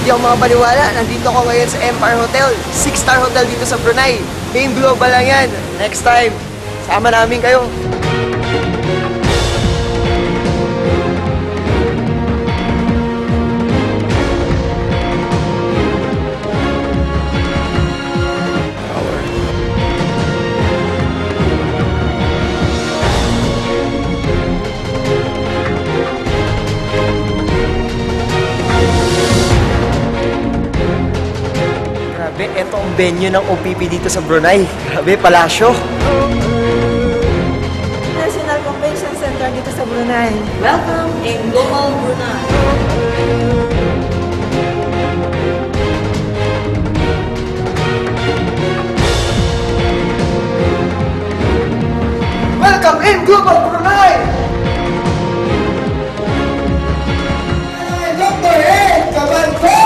Hindi ako makapaniwala. Nandito ako ngayon sa Empire Hotel. 6-star hotel dito sa Brunei. Game Global lang yan. Next time, sama namin kayo. Grabe, eto ang venue ng OPP dito sa Brunei. Grabe, palasyo. National Convention Center dito sa Brunei. Welcome in Global Brunei. Welcome in Global Brunei! Dr. Ed Cabanco!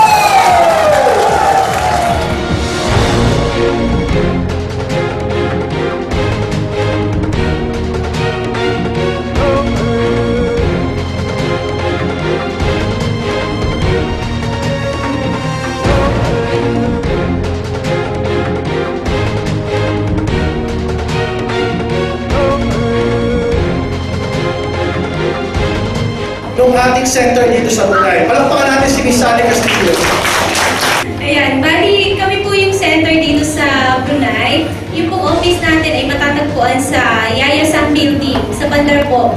Nung ating center dito sa Brunei. Palakpakan natin si Miss Sally Castillo. Ayan, bali kami po yung center dito sa Brunei. Yung pong office natin ay matatagpuan sa Yayasan Building sa Bandar po.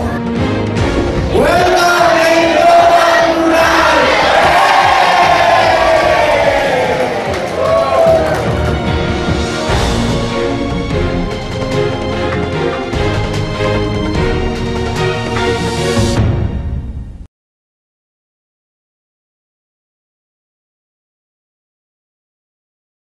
Welcome!